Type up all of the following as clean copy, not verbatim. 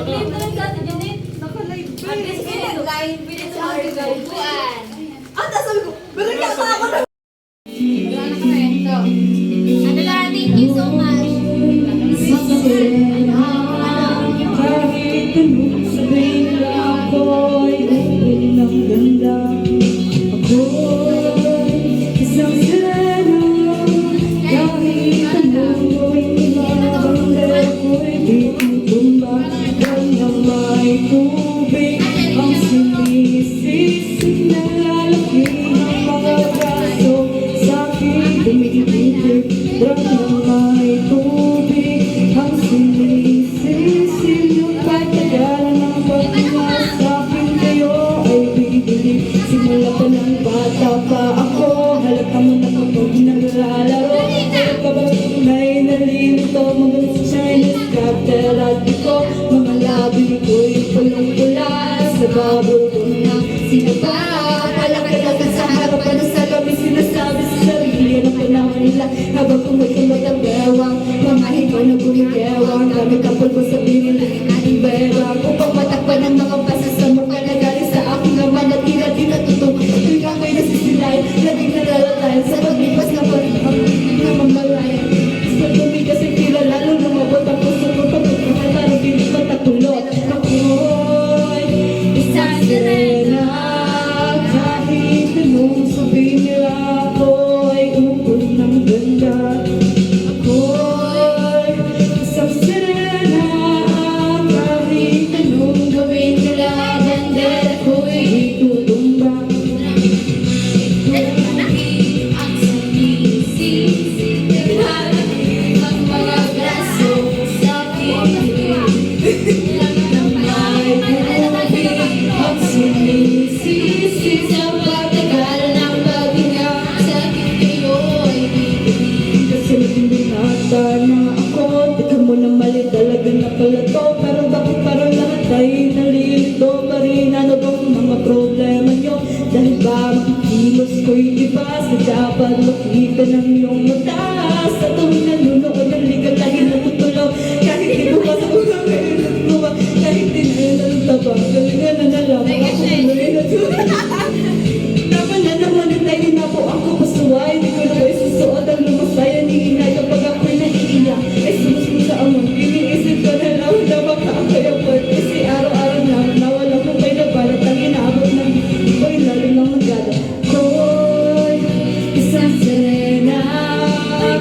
Nag-live na lang sa atin, Janet. Naka-live ba? Live video sa atin. Sabi ko, meron yata ako na. Wala na kami. So, ano lang, thank you so much. Kahit anong sabihin nila ako'y ulit ng ganda. Ako'y isang sirena. Kahit anong gawin nila, banda ako'y di tutumba. Kanya may tubig ang sinisisig na lalaki ng mga braso. Sa'kin dumididig, kanya may tubig ang sinisisig yung patagalan ng paghinga. Sa'kin kayo ay bibili. Simula pa ng bata pa ako, halata mo na kapag naglalaro. Kaya pa ba tunay nalilito, magaling sa Chinese kapterati ko. Mga labi ko'y pulong-pula sa bago na sinaba. Alak-alakan sa harapan ng salamin, sinasabi sa sarili ng panahon nila. Habang kumatumag ang bewang, mamahin ko na bumigewang. Kami kapal ko sa binili ating bewang, upang matakpan ang mga basa sa mukha na galing sa aking naman at di natutong. Tuwing ako'y nasisilayan, laging nalalatayan sa paglipas ng parihang na mamalayan. Sa tumigas ang tila, lalo lumabot ang puso ko pagkakal, parang hindi matapulot. Ako'y isang sirena. Kahit anong sabihin nila, ako'y upod ng ganda. Ako'y isang sirena. Kahit anong gawin nila, bandera ko'y itutumba. Ang sinisisig na lalaki ng mga braso sa akin. Ang sinisisig sa pagtagal ng paghinga. Sa'kin kayo ay bibili. Kasi matinding hata na ako. Tika mo na mali talaga na pala to. Pero bakit parang lahat ay nalilito pa rin? Ano bang mga problema nyo? Dahil ba makikilos ko'y iba? Sa dapat makita ng iyong mata. Sa tuwing nanunood ng ligal dahil natutulaw. Kahit di ko sa mga ngayon at luwa. Kahit di na yun ang tabang. Galingan na nalamang ako ngayon at naman na naman at tayo na po ako pasuway. Di ko na ba isusuot ang lumasaya ni inay. Kapag ako'y naiiyak ay sumusmo sa amang. Iniisip ko na lang na baka ako'y apart. Kasi araw-araw na nawala ko kay laban. At ang inaabot ng ako'y lalim ng magada. Ako'y isang sirena.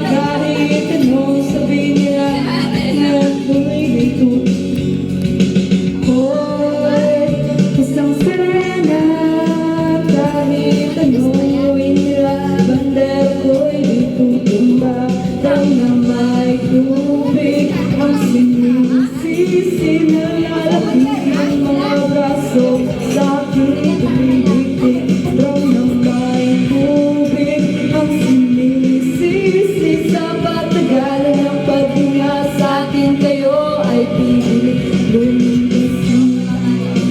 Kahit anong sabihin nila na ako'y may tubig. Ako'y isang sirena. Kahit anong gawin nila, bandera ko'y di tutumba. Daw na may tubig ang sinisisig na lalaki ng mga braso. Sa'kin tumitig, daw na may tubig ang sinisisig sa patagalan ng paghinga. Sa'kin kayo ay pibili.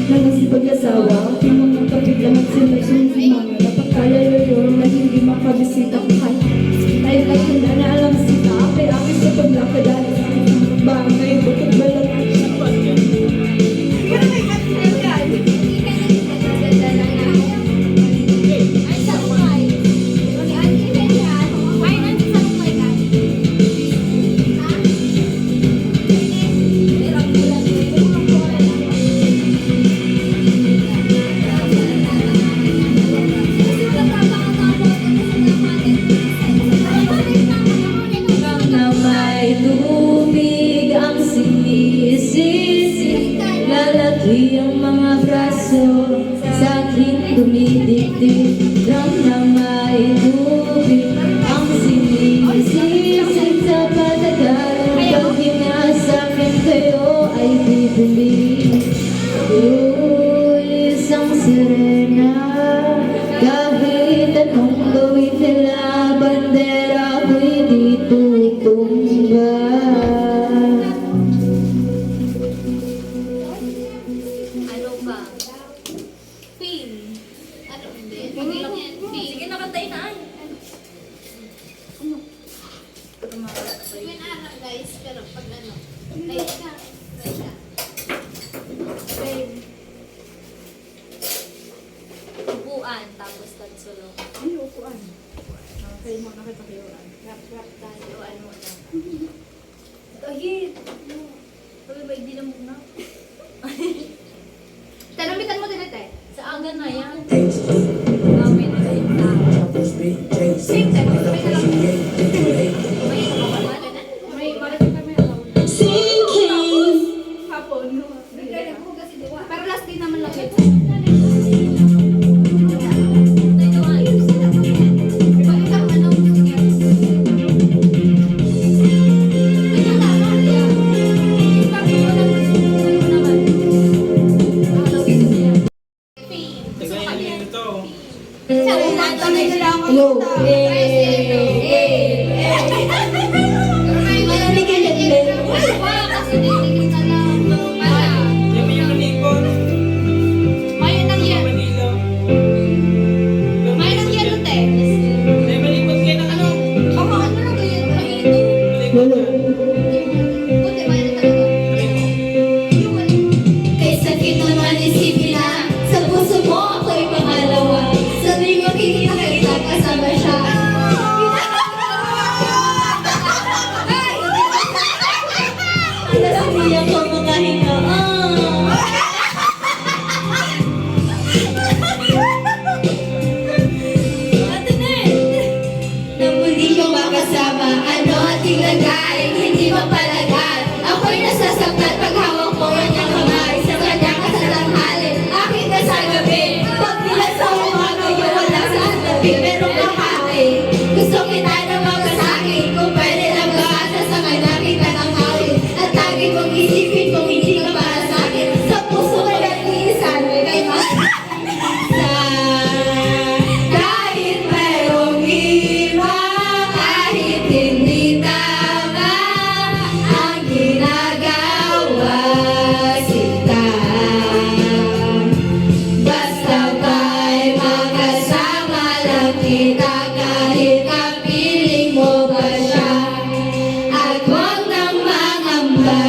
Nangasipag asawa, aking mga kapitlan at sinagsunod mga napakalayo na hindi makabisita ko kahit tayo lang na alam sita. Kaya aking sa paglakad dahil sa aking bagay, bukod balat at sapat yan. Wala may katilal yan! Hindi ka nagdadala lang ako. Ay, sa umay. Ay, nandun sa umay ka. Ha? Meron ko lang. Meron ko lang. Kasi nagkakakatawa ka na sa naman. Daw na may tubig ang sinisisig, lalaki ang mga braso, sa'kin tumitigtig. Daw na may tubig ang sinisisig sa patagal ng paghinga. Sa'kin kayo ay bibili. Ako'y isang sirena. Kahit anong gawin nila, bandera ko'y di tutumba. Ano ba? Pin. Ano? Hindi. Hindi lang yan. Pin. Sige, nakantay na. Ano? Gawin araw guys, pero pag ano, ay ka. Rap tayo, ano na. Ay, ba, hindi na muna. Tanamitan mo din eh. Sa aga na yan. Gawin na yung tao. Sing, sabay na lang. May marating kami ako. Hapon. Pero last day naman lang ito. Yo, malamig ka lang din. Yung mga nipon, Manila. May malipot kayo ng ano? Lolo. Kay sakit naman isipin na sa puso mo ako'y pangalawa. Sa tuwing makikita kita kasama siya. Nasiyak ko mga hinga. Nang muli ko makasama, ano ating lagay, hindi mapalagan. Ako'y nasasaktan pag hawak mo kanyang kamay. Sa kanyang kasalanghali, aking kasagabi. Pag nila sa umaga, yung wala sa tabi. Merong kahati, gusto kita na magkasakit. Kung pwede lang gaasa sa kanya kita ng hawin. At lagi kong isipin kung hindi ka para sa akin. Sa puso ko nag-iisan, kay kahit mayroong iba, kahit hindi tama ang ginagawa sita. Basta ba'y makasama lang kita kahit kapiling mo ba siya? At huwag nang mangamba.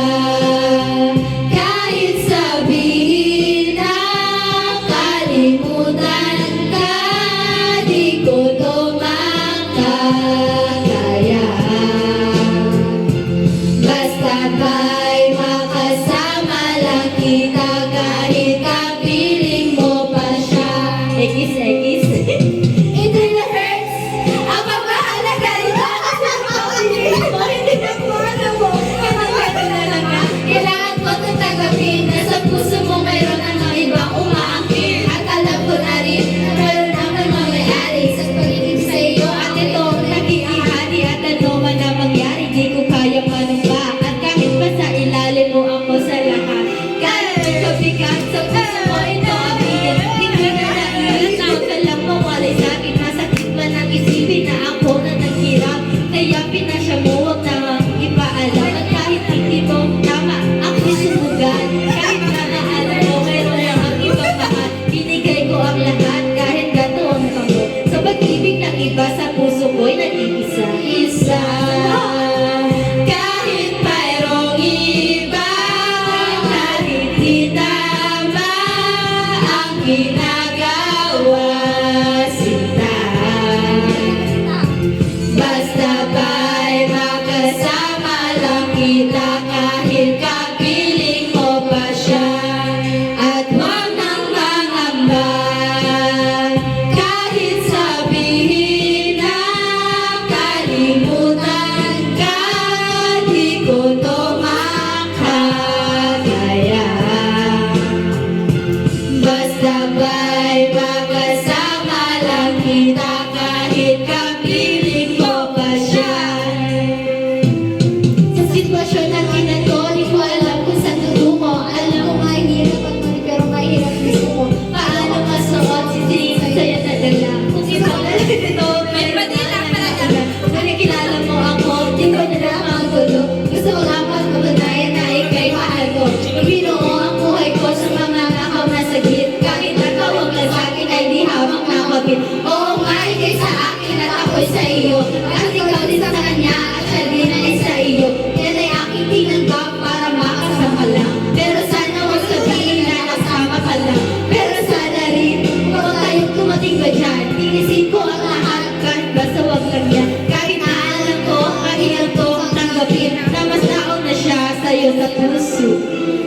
puso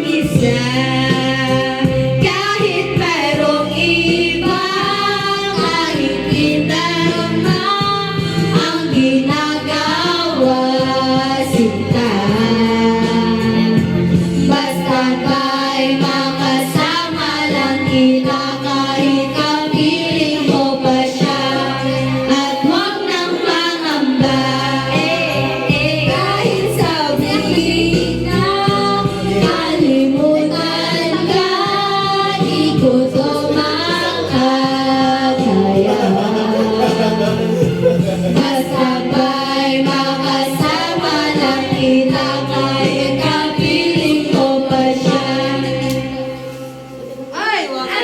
isa. Kahit mayroong ibang hindi darama ang ginagawa sinta. Basta ba'y makasama lang kita kahit kapiling mo pa siya. At huwag nang pangamba, kahit sabihin na kalimutan ka, di ko to makakaya. Basta ba'y makasama lang kita kahit kapiling mo pa siya. Ay, wala.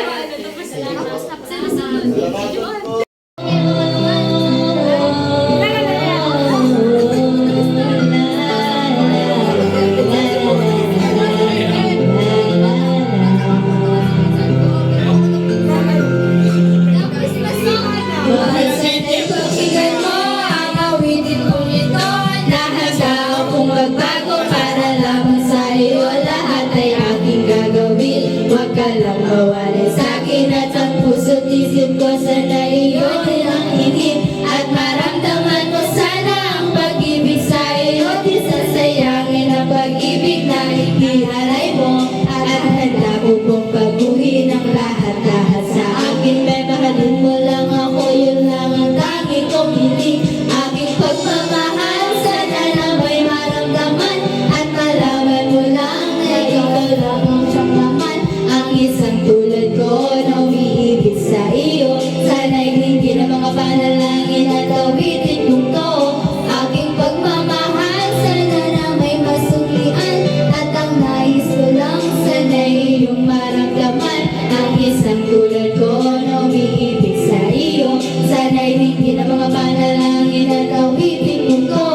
Mahal sana'y pakinggan mo ang awitin kong ito. Nahanda akong magbago para lamang sa iyo. Lahat ay aking gagawin. Huwag ka lang mawalay sa'kin at ang puso't isip ko sana iyo ang hingin. At maramdaman mo sana ang pag-ibig sa iyo. Di sasayangin ang pag-ibig na ikihalay mo. At handa ko pong baguhin ang lahat-lahat sa akin. May mahalin mo lang ako, yun lang ang tanging kong hiling. Aking pagmamahal sana na may maramdaman. At malaman mo lang na ikaw lang ang siyang laman. Ang isang tulad ko na umiibig sa iyo. Sana'y hindi na mga panalangin at awitin kong to. Aking pagmamahal sana na may masuklian. At ang nais ko lang sana'y iyong maramdaman. Ang isang tulad ko na umiibig sa iyo. Sana'y hindi na mga panalangin at awitin kong to.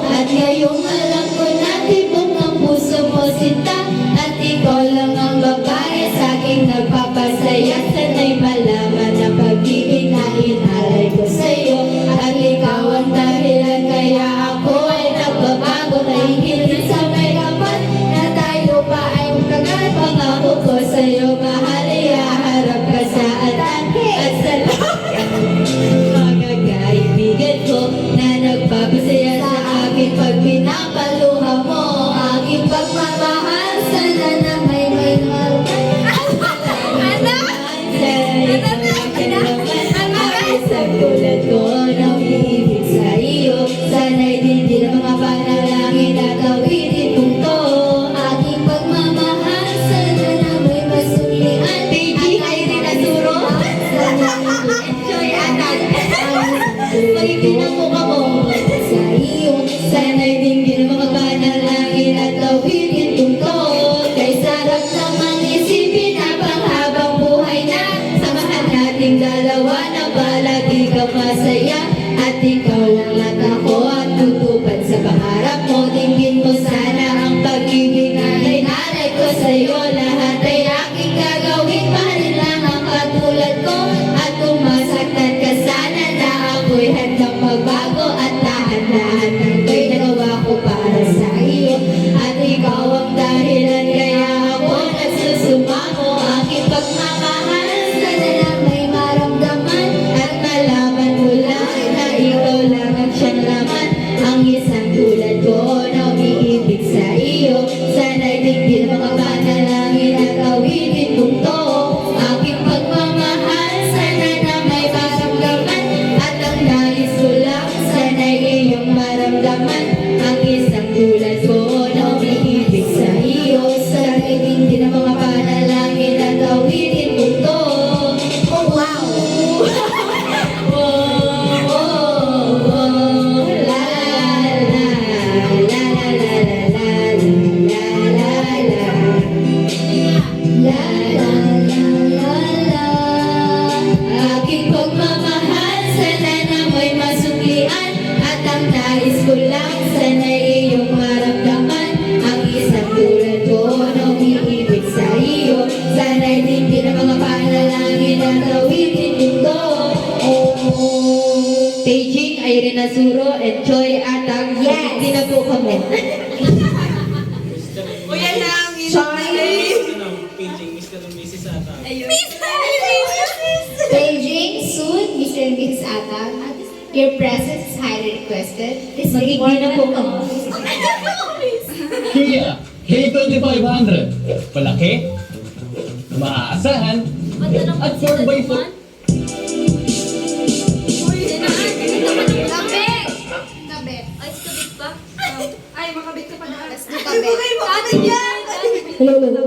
At ngayong alam ko na tibok ng puso mo sinta. At ikaw lang ang babae sa aking nagpapasaya. Sana'y malaman ang pag-ibig na inalay ko sa'yo. At ikaw ang dahilan kaya ako ay nagbabago. Nahihilin sa may kapat na tayo pa ay magtagal. Pangako ko sa'yo mahal, ihaharap ka sa atan. At sa lahat mga kaibigan ko na nagpapasaya sa akin pag pinapaluha mo. Aking pagmamahal sana na may isang tulad ko na umiibig sa iyo. Sana'y hindi na mga panalangin at awitin kong to. Aking pagmamahal sana na may masuklian. Baby, ay rinasuro. Sana enjoy anan. Magiging ang mukha mo sa iyo. Sana'y hindi na mga panalangin at awitin kong to. Kay sarap namang isipin na panghabang buhay na samahan nating dalawa na palagi ka masaya. At ikaw lang lahat ako at tutupad sa pangarap mo. Tingin mo sana ang pag-ibig na inalay ko sa'yo. Lahat ay aking gagawin, mahalin lang ang katulad ko. At kung masaktan ka sana na ako'y handang magbago. At lahat-lahat ng ko'y nagawa ko para sa iyo. At ikaw ang dahilan kaya ako nagsusumamo. Aking pagmamahal sana lang may maramdaman. At malaman mo lang na ikaw lang ang siyang laman. Ang isang tulad ko na umiibig sa iyo. Sana'y hindi na mga panalangin at awitin kong to. Aking pagmamahal sana na may maramdaman. At ang nais ko lang sana'y iyong maramdaman. Ang isang tulad ko na umiibig sa iyo. Sana'y hindi na mga panalangin at awitin kong to. Oh wow! Aking pagmamahal sana na may masuklian. At ang nais ko lang sana iyong maramdaman. Ang isang tulad ko na umiibig sa iyo. Sana'y hindi na mga panalangin at awitin ito. Beijing, Irene Azuro, and Joy Atang. Yes! Hindi na po kami. O yan na. Charlie. Paging Mr. and Mrs. ata. Paging soon, Mr. and Mrs. Atag. Your presence is highly requested. Please report na po kamo. Kia K2500. Palaki, maaasahan, at 4x4. Ay, sabit pa. Ay, makabit ka pa na. Dati yan. Hello, hello.